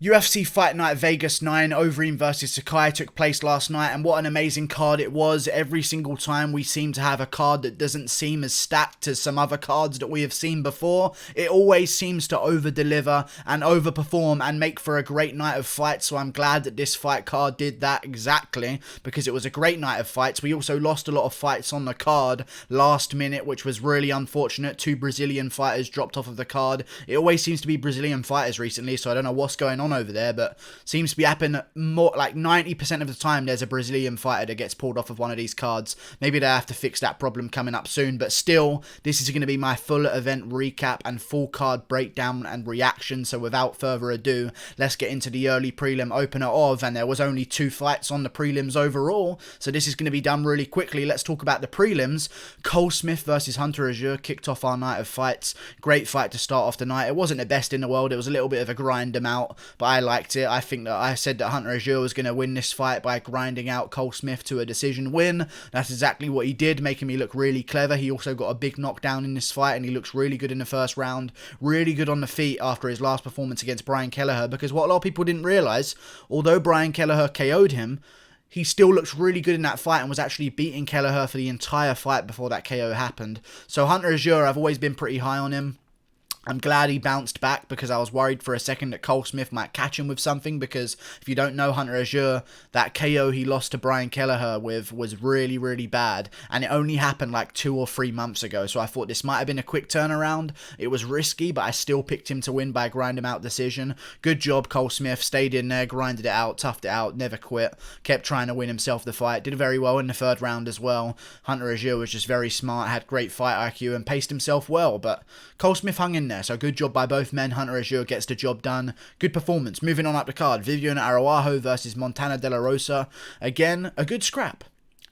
UFC Fight Night Vegas 9, Overeem versus Sakai took place last night, and what an amazing card it was. Every single time we seem to have a card that doesn't seem as stacked as some other cards that we have seen before. It always seems to over-deliver and overperform and make for a great night of fights, so I'm glad that this fight card did that exactly, because it was a great night of fights. We also lost a lot of fights on the card last minute, which was really unfortunate. 2 Brazilian fighters dropped off of the card. It always seems to be Brazilian fighters recently, so I don't know what's going on over there, but seems to be happening more like 90% of the time. There's a Brazilian fighter that gets pulled off of one of these cards. Maybe they have to fix that problem coming up soon, but still, this is going to be my full event recap and full card breakdown and reaction. So without further ado, let's get into the early prelim opener of, and there was only 2 fights on the prelims overall, so this is going to be done really quickly. Let's talk about the prelims. Cole Smith versus Hunter Azure kicked off our night of fights. Great fight to start off the night. It wasn't the best in the world. It was a little bit of a grind them out, but I liked it. I think that I said that Hunter Azure was going to win this fight by grinding out Cole Smith to a decision win. That's exactly what he did, making me look really clever. He also got a big knockdown in this fight, and he looks really good in the first round. Really good on the feet after his last performance against Brian Kelleher, because what a lot of people didn't realise, although Brian Kelleher KO'd him, he still looks really good in that fight and was actually beating Kelleher for the entire fight before that KO happened. So Hunter Azure, I've always been pretty high on him. I'm glad he bounced back, because I was worried for a second that Cole Smith might catch him with something, because if you don't know Hunter Azure, that KO he lost to Brian Kelleher with was really, really bad, and it only happened like 2 or 3 months ago, so I thought this might have been a quick turnaround. It was risky, but I still picked him to win by a grind him out decision. Good job, Cole Smith. Stayed in there, grinded it out, toughed it out, never quit, kept trying to win himself the fight, did very well in the 3rd round as well. Hunter Azure was just very smart, had great fight IQ, and paced himself well, but Cole Smith hung in there. So good job by both men. Hunter Azure gets the job done. Good performance. Moving on up the card, Vivian Araujo versus Montana De La Rosa. Again, a good scrap.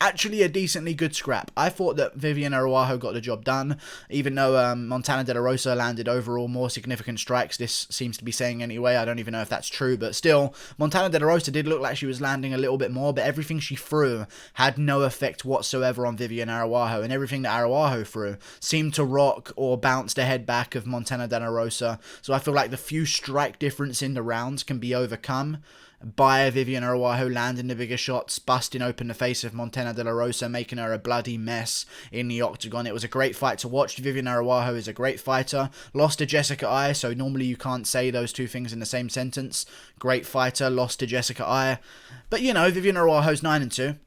Actually, a decently good scrap. I thought that Vivian Araujo got the job done, even though Montana De La Rosa landed overall more significant strikes. This seems to be saying anyway. I don't even know if that's true, but still, Montana De La Rosa did look like she was landing a little bit more, but everything she threw had no effect whatsoever on Vivian Araujo, and everything that Araujo threw seemed to rock or bounce the head back of Montana De La Rosa. So I feel like the few strike difference in the rounds can be overcome by Vivian Araujo landing the bigger shots, busting open the face of Montana De La Rosa, making her a bloody mess in the octagon. It was a great fight to watch. Vivian Araujo is a great fighter. Lost to Jessica I, so normally you can't say those two things in the same sentence. Great fighter, lost to Jessica I. But, you know, Vivian Araujo's 9-2.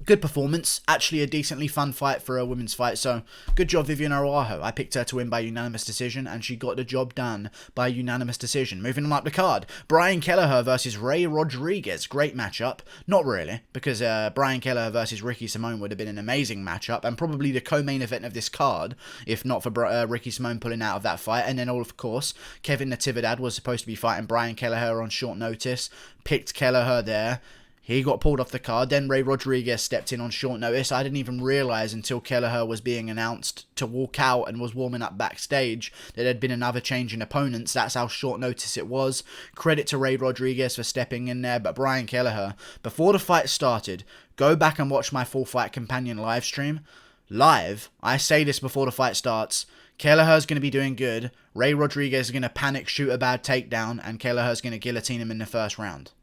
Good performance. Actually a decently fun fight for a women's fight, so good job Vivian Araujo. I picked her to win by unanimous decision, and she got the job done by unanimous decision. Moving on up the card, Brian Kelleher versus Ray Rodriguez. Great matchup. Not really, because Brian Kelleher versus Ricky Simone would have been an amazing matchup, and probably the co-main event of this card, if not for Ricky Simone pulling out of that fight. And then, of course, Kevin Natividad was supposed to be fighting Brian Kelleher on short notice. Picked Kelleher there. He got pulled off the card. Then Ray Rodriguez stepped in on short notice. I didn't even realise until Kelleher was being announced to walk out and was warming up backstage that there'd been another change in opponents. That's how short notice it was. Credit to Ray Rodriguez for stepping in there. But Brian Kelleher, before the fight started, go back and watch my full fight companion live stream. Live, I say this before the fight starts, Kelleher's going to be doing good. Ray Rodriguez is going to panic, shoot a bad takedown, and Kelleher's going to guillotine him in the 1st round.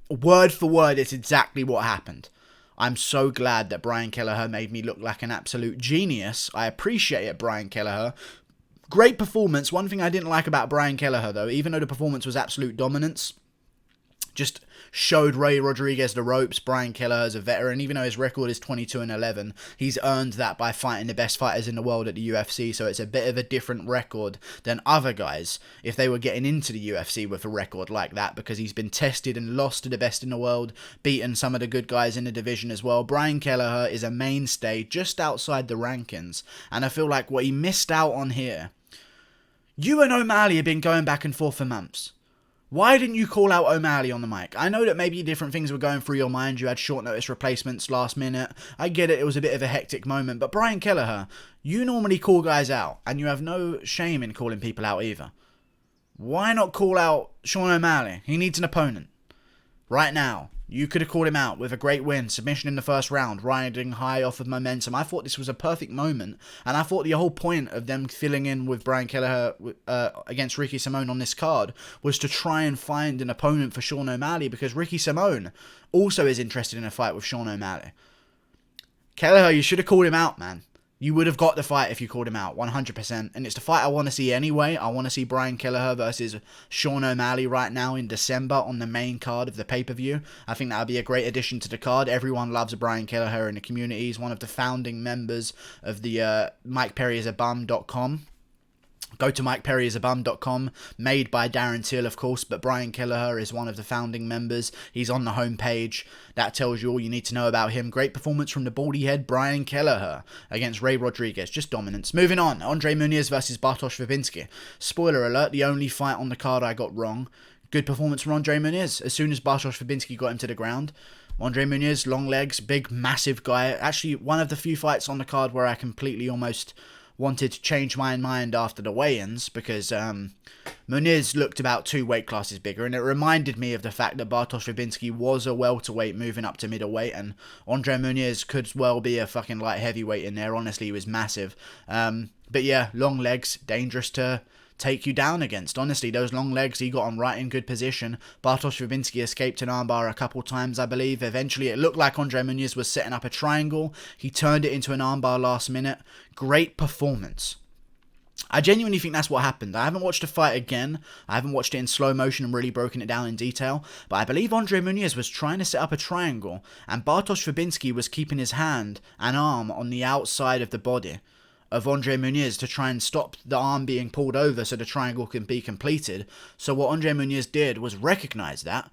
Word for word, it's exactly what happened. I'm so glad that Brian Kelleher made me look like an absolute genius. I appreciate it, Brian Kelleher. Great performance. One thing I didn't like about Brian Kelleher, though, even though the performance was absolute dominance, just showed Ray Rodriguez the ropes. Brian Kelleher is a veteran. Even though his record is 22-11, he's earned that by fighting the best fighters in the world at the UFC, so it's a bit of a different record than other guys if they were getting into the UFC with a record like that, because he's been tested and lost to the best in the world, beaten some of the good guys in the division as well. Brian Kelleher is a mainstay just outside the rankings, and I feel like what he missed out on here, you and O'Malley have been going back and forth for months. Why didn't you call out O'Malley on the mic? I know that maybe different things were going through your mind. You had short notice replacements last minute. I get it. It was a bit of a hectic moment. But Brian Kelleher, you normally call guys out, and you have no shame in calling people out either. Why not call out Sean O'Malley? He needs an opponent. Right now. You could have called him out with a great win, submission in the first round, riding high off of momentum. I thought this was a perfect moment, and I thought the whole point of them filling in with Brian Kelleher against Ricky Simone on this card was to try and find an opponent for Sean O'Malley, because Ricky Simone also is interested in a fight with Sean O'Malley. Kelleher, you should have called him out, man. You would have got the fight if you called him out, 100%. And it's the fight I want to see anyway. I want to see Brian Kelleher versus Sean O'Malley right now in December on the main card of the pay-per-view. I think that would be a great addition to the card. Everyone loves Brian Kelleher in the community. He's one of the founding members of the MikePerryIsABum.com. Go to MikePerryIsABum.com, made by Darren Till, of course, but Brian Kelleher is one of the founding members. He's on the homepage. That tells you all you need to know about him. Great performance from the baldy head Brian Kelleher against Ray Rodriguez. Just dominance. Moving on, Andre Muniz versus Bartosz Fabinski. Spoiler alert, the only fight on the card I got wrong. Good performance from Andre Muniz. As soon as Bartosz Fabinski got him to the ground, Andre Muniz, long legs, big, massive guy. Actually, one of the few fights on the card where I completely almost wanted to change my mind after the weigh-ins, because Muniz looked about 2 weight classes bigger, and it reminded me of the fact that Bartosz Fabinski was a welterweight moving up to middleweight, and Andre Muniz could well be a fucking light heavyweight in there. Honestly, he was massive. But yeah, long legs, dangerous to take you down against. Honestly, those long legs, he got on right in good position. Bartosz Fabinski escaped an armbar a couple times, I believe. Eventually, it looked like Andre Muniz was setting up a triangle. He turned it into an armbar last minute. Great performance. I genuinely think that's what happened. I haven't watched the fight again. I haven't watched it in slow motion and really broken it down in detail. But I believe Andre Muniz was trying to set up a triangle, and Bartosz Fabinski was keeping his hand and arm on the outside of the body of Andre Muniz to try and stop the arm being pulled over so the triangle can be completed. So what Andre Muniz did was recognize that,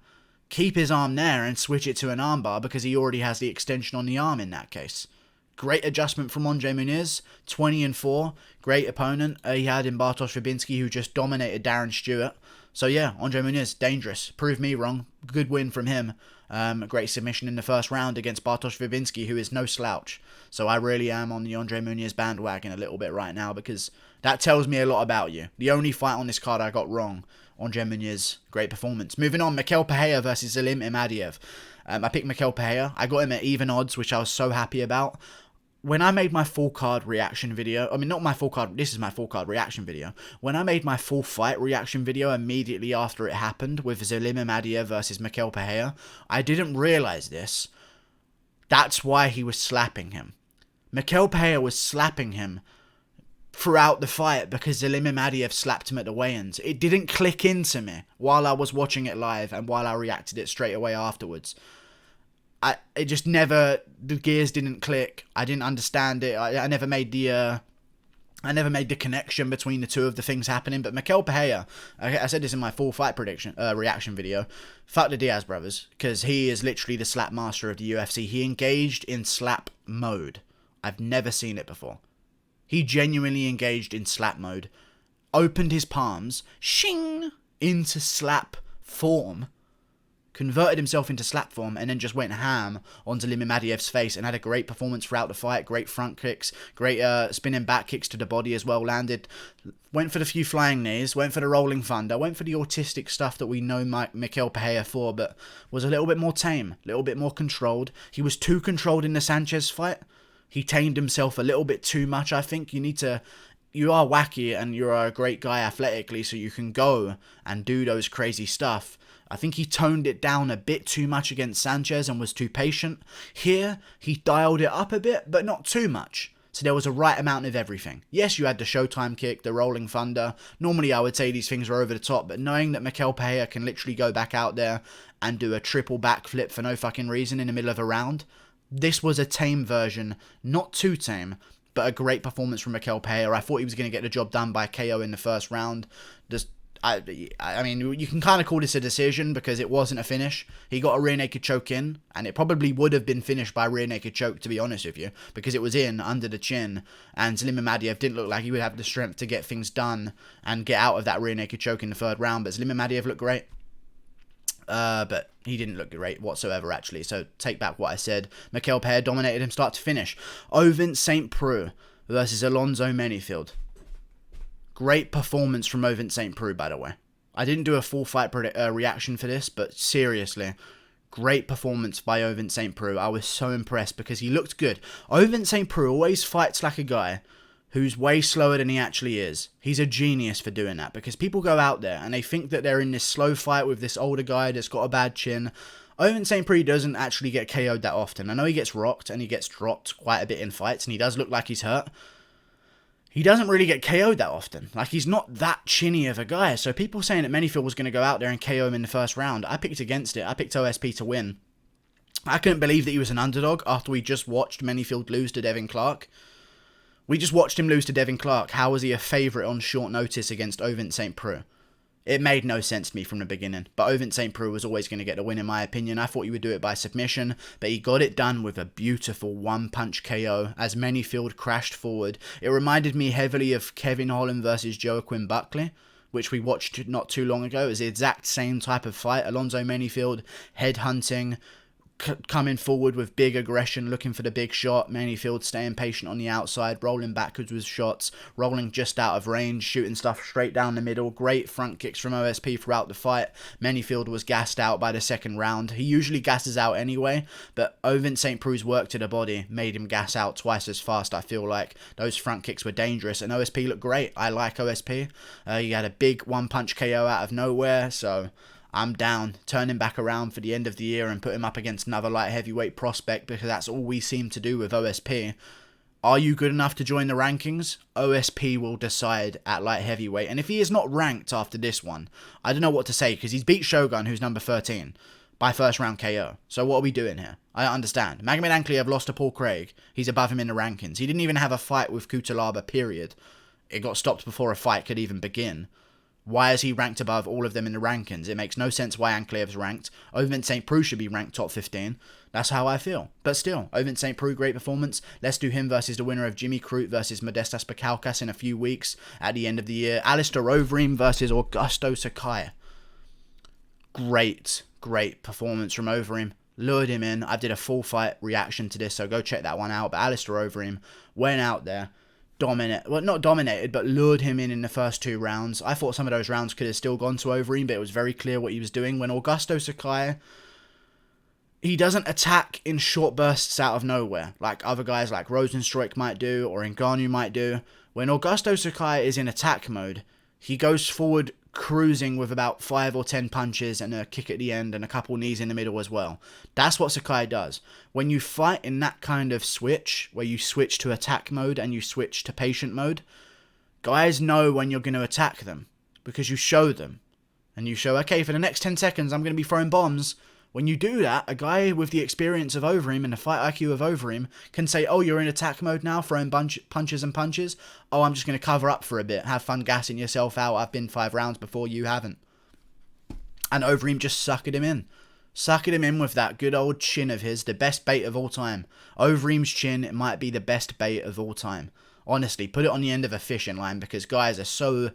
keep his arm there and switch it to an armbar, because he already has the extension on the arm in that case. Great adjustment from Andre Muniz, 20-4, great opponent he had in Bartosz Fabinski, who just dominated Darren Stewart. So yeah, Andre Muniz, dangerous. Proved me wrong. Good win from him. Great submission in the first round against Bartosz Fabinski, who is no slouch. So I really am on the Andre Muniz bandwagon a little bit right now, because that tells me a lot about you. The only fight on this card I got wrong, Andre Muniz, great performance. Moving on, Pehea versus Imadiev. I picked Pehea. I got him at even odds, which I was so happy about. When I made my full card reaction video, I mean, not my full card, this is my full card reaction video. When I made my full fight reaction video immediately after it happened with Imadiev versus Pehea, I didn't realize this. That's why he was slapping him. Pehea was slapping him throughout the fight because Imadiev slapped him at the weigh-ins. It didn't click into me while I was watching it live and while I reacted it straight away afterwards. It just never, the gears didn't click. I didn't understand it. I never made the connection between the two of the things happening. But Pehea, I said this in my full fight reaction video, fuck the Diaz brothers, because he is literally the slap master of the UFC. He engaged in slap mode. I've never seen it before. He genuinely engaged in slap mode, opened his palms, shing, into slap form, converted himself into slap form, and then just went ham onto Imadiev's face and had a great performance throughout the fight. Great front kicks, great spinning back kicks to the body as well, landed. Went for the few flying knees, went for the rolling thunder, went for the autistic stuff that we know Pehea for, but was a little bit more tame, a little bit more controlled. He was too controlled in the Sanchez fight. He tamed himself a little bit too much, I think. You are wacky and you're a great guy athletically, so you can go and do those crazy stuff. I think he toned it down a bit too much against Sanchez and was too patient. Here, he dialed it up a bit, but not too much. So there was a right amount of everything. Yes, you had the Showtime kick, the rolling thunder. Normally, I would say these things are over the top, but knowing that Pehea can literally go back out there and do a triple backflip for no fucking reason in the middle of a round, this was a tame version, not too tame, but a great performance from Pehea. I thought he was going to get the job done by KO in the first round. I mean, you can kind of call this a decision because it wasn't a finish. He got a rear naked choke in, and it probably would have been finished by rear naked choke, to be honest with you, because it was in under the chin, and Imadiev didn't look like he would have the strength to get things done and get out of that rear naked choke in the third round. But Imadiev looked great. But he didn't look great whatsoever, actually. So take back what I said. Pehea dominated him start to finish. Ovin St. Preux versus Alonzo Menifield. Great performance from Ovin St. Preux, by the way. I didn't do a full fight reaction for this, but seriously, Great performance by Ovince St. Preux. I was so impressed because he looked good. Ovince St. Preux always fights like a guy who's way slower than he actually is. He's a genius for doing that, because people go out there and they think that they're in this slow fight with this older guy that's got a bad chin. Ovince St. Preux doesn't actually get KO'd that often. I know he gets rocked and he gets dropped quite a bit in fights and he does look like he's hurt. He doesn't really get KO'd that often. Like, he's not that chinny of a guy. So people saying that Menifield was going to go out there and KO him in the first round, I picked against it. I picked OSP to win. I couldn't believe that he was an underdog after we just watched Menifield lose to Devin Clark. We just watched him lose to Devin Clark. How was he a favourite on short notice against Ovince St. Preux? It made no sense to me from the beginning. But Ovince St. Preux was always going to get the win, in my opinion. I thought he would do it by submission, but he got it done with a beautiful one-punch KO as Menifield crashed forward. It reminded me heavily of Kevin Holland versus Joaquin Buckley, which we watched not too long ago. It was the exact same type of fight. Alonzo Menifield headhunting, coming forward with big aggression, looking for the big shot. Menifield staying patient on the outside, rolling backwards with shots, rolling just out of range, shooting stuff straight down the middle. Great front kicks from OSP throughout the fight. Menifield was gassed out by the second round. He usually gasses out anyway, but Ovince St. Preux's work to the body made him gas out twice as fast. I feel like those front kicks were dangerous, and OSP looked great. I like OSP. He had a big one-punch KO out of nowhere, so I'm down, turn him back around for the end of the year and put him up against another light heavyweight prospect, because that's all we seem to do with OSP. Are you good enough to join the rankings? OSP will decide at light heavyweight. And if he is not ranked after this one, I don't know what to say, because he's beat Shogun, who's number 13, by first round KO. So what are we doing here? I don't understand. Magomed Ankalaev lost to Paul Craig. He's above him in the rankings. He didn't even have a fight with Kutalaba, period. It got stopped before a fight could even begin. Why is he ranked above all of them in the rankings? It makes no sense why Ankalaev's ranked. Ovince St. Preux should be ranked top 15. That's how I feel. But still, Ovince St. Preux, great performance. Let's do him versus the winner of Jimmy Crute versus Modestas Pekalkas in a few weeks at the end of the year. Alistair Overeem versus Augusto Sakai. Great performance from Overeem. Lured him in. I did a full fight reaction to this, so go check that one out. But Alistair Overeem went out there, not dominated, but lured him in the first 2 rounds. I thought some of those rounds could have still gone to Overeem, but it was very clear what he was doing. When Augusto Sakai, he doesn't attack in short bursts out of nowhere, like other guys like Rosenstruik might do, or Ngannou might do. When Augusto Sakai is in attack mode, he goes forward cruising with about 5 or 10 punches and a kick at the end and a couple knees in the middle as well. That's what Sakai does. When you fight in that kind of switch, where you switch to attack mode and you switch to patient mode, guys know when you're going to attack them, because you show them. And you show, okay, for the next 10 seconds, I'm going to be throwing bombs. When you do that, a guy with the experience of Overeem and the fight IQ of Overeem can say, oh, you're in attack mode now, throwing punches and punches. Oh, I'm just going to cover up for a bit. Have fun gassing yourself out. I've been 5 rounds before, you haven't. And Overeem just suckered him in. Suckered him in with that good old chin of his, the best bait of all time. Overeem's chin, it might be the best bait of all time. Honestly, put it on the end of a fishing line, because guys are so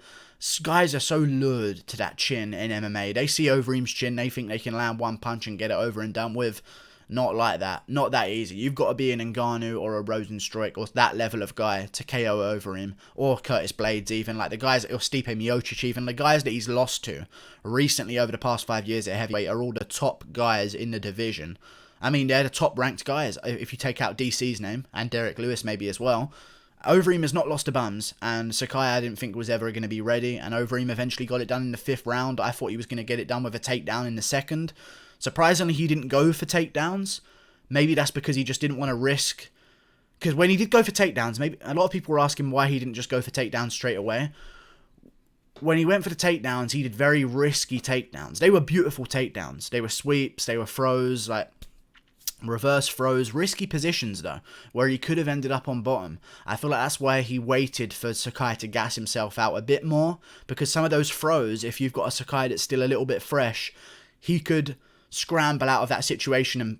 lured to that chin in MMA. They see Overeem's chin, they think they can land one punch and get it over and done with. Not like that. Not that easy. You've got to be an Ngannou or a Rosenstruik or that level of guy to KO Overeem, or Curtis Blades even, like the guys, or Stipe Miocic even, the guys that he's lost to recently over the past 5 years at heavyweight are all the top guys in the division. I mean, they're the top ranked guys, if you take out DC's name, and Derek Lewis maybe as well. Overeem has not lost to bums, and Sakai I didn't think was ever going to be ready, and Overeem eventually got it done in the 5th round. I thought he was going to get it done with a takedown in the 2nd. Surprisingly, he didn't go for takedowns. Maybe that's because he just didn't want to risk, because when he did go for takedowns, maybe a lot of people were asking why he didn't just go for takedowns straight away. When he went for the takedowns, he did very risky takedowns. They were beautiful takedowns. They were sweeps, they were throws, like reverse throws, risky positions though, where he could have ended up on bottom. I feel like that's why he waited for Sakai to gas himself out a bit more, because some of those throws, if you've got a Sakai that's still a little bit fresh, he could scramble out of that situation and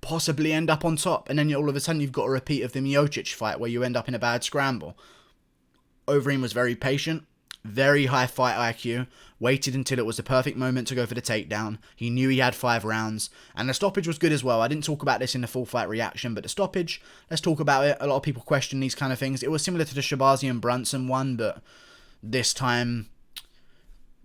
possibly end up on top, and then all of a sudden you've got a repeat of the Miocic fight where you end up in a bad scramble. Overeem was very patient, very high fight IQ, waited until it was the perfect moment to go for the takedown. He knew he had 5 rounds, and the stoppage was good as well. I didn't talk about this in the full fight reaction, but the stoppage, let's talk about it. A lot of people question these kind of things. It was similar to the Shabazi and Brunson one, but this time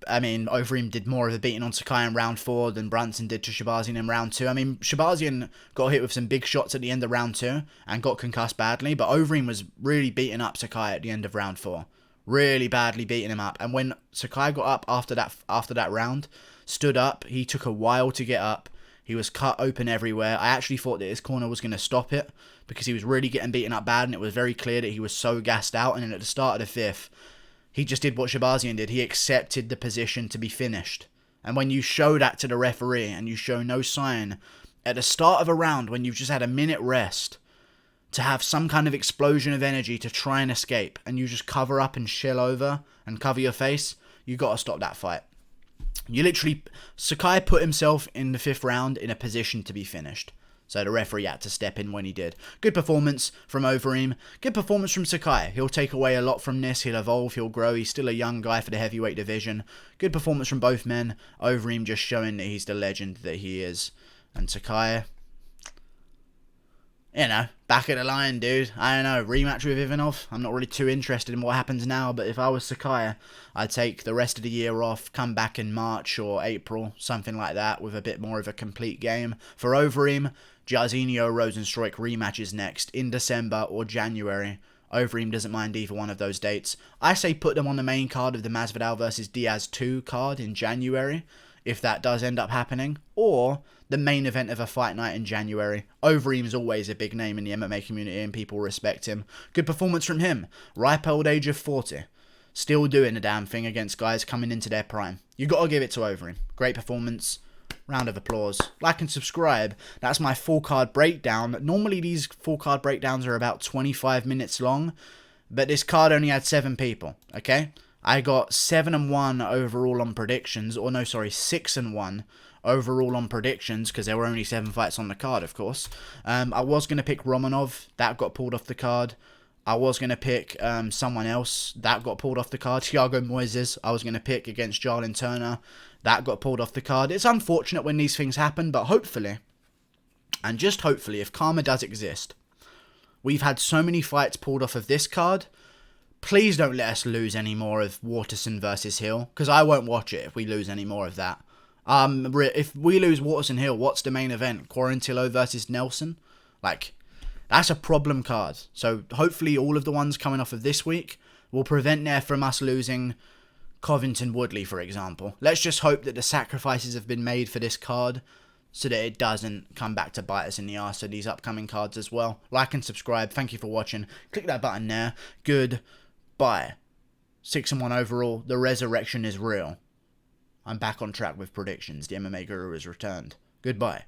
I mean, Overeem did more of a beating on Sakai in round 4 than Brunson did to Shabazian in round 2. I mean, Shabazian got hit with some big shots at the end of round 2 and got concussed badly, but Overeem was really beating up Sakai at the end of round 4. Really badly beating him up. And when Sakai got up after that round, stood up, he took a while to get up. He was cut open everywhere. I actually thought that his corner was going to stop it because he was really getting beaten up bad, and it was very clear that he was so gassed out. And then at the start of the 5th, he just did what Shabazian did. He accepted the position to be finished. And when you show that to the referee and you show no sign at the start of a round when you've just had a minute rest to have some kind of explosion of energy to try and escape, and you just cover up and chill over and cover your face, you got to stop that fight. Sakai put himself in the 5th round in a position to be finished. So the referee had to step in when he did. Good performance from Overeem. Good performance from Sakai. He'll take away a lot from this. He'll evolve. He'll grow. He's still a young guy for the heavyweight division. Good performance from both men. Overeem just showing that he's the legend that he is. And Sakai, you know, back of the line, dude. I don't know, rematch with Ivanov. I'm not really too interested in what happens now, but if I was Sakai, I'd take the rest of the year off, come back in March or April, something like that, with a bit more of a complete game. For Overeem, Jairzinho Rosenstruik rematches next in December or January. Overeem doesn't mind either one of those dates. I say put them on the main card of the Masvidal versus Diaz 2 card in January, if that does end up happening, or the main event of a fight night in January. Overeem is always a big name in the MMA community and people respect him. Good performance from him. Ripe old age of 40. Still doing the damn thing against guys coming into their prime. You got to give it to Overeem. Great performance. Round of applause. Like and subscribe. That's my full card breakdown. Normally these full card breakdowns are about 25 minutes long, but this card only had 7 people, okay? I got 7-1 overall on predictions, or no, sorry, 6-1 overall on predictions, because there were only 7 fights on the card, of course. I was going to pick Romanov. That got pulled off the card. I was going to pick someone else. That got pulled off the card. Thiago Moises, I was going to pick against Jarlin Turner. That got pulled off the card. It's unfortunate when these things happen, but hopefully, and just hopefully, if karma does exist, we've had so many fights pulled off of this card. Please don't let us lose any more of Waterson versus Hill, because I won't watch it if we lose any more of that. If we lose Waterson Hill, what's the main event? Quarantillo versus Nelson? Like, that's a problem card. So hopefully all of the ones coming off of this week will prevent there from us losing Covington Woodley, for example. Let's just hope that the sacrifices have been made for this card so that it doesn't come back to bite us in the arse of these upcoming cards as well. Like and subscribe. Thank you for watching. Click that button there. Goodbye. 6-1 overall. The resurrection is real. I'm back on track with predictions. The MMA Guru has returned. Goodbye.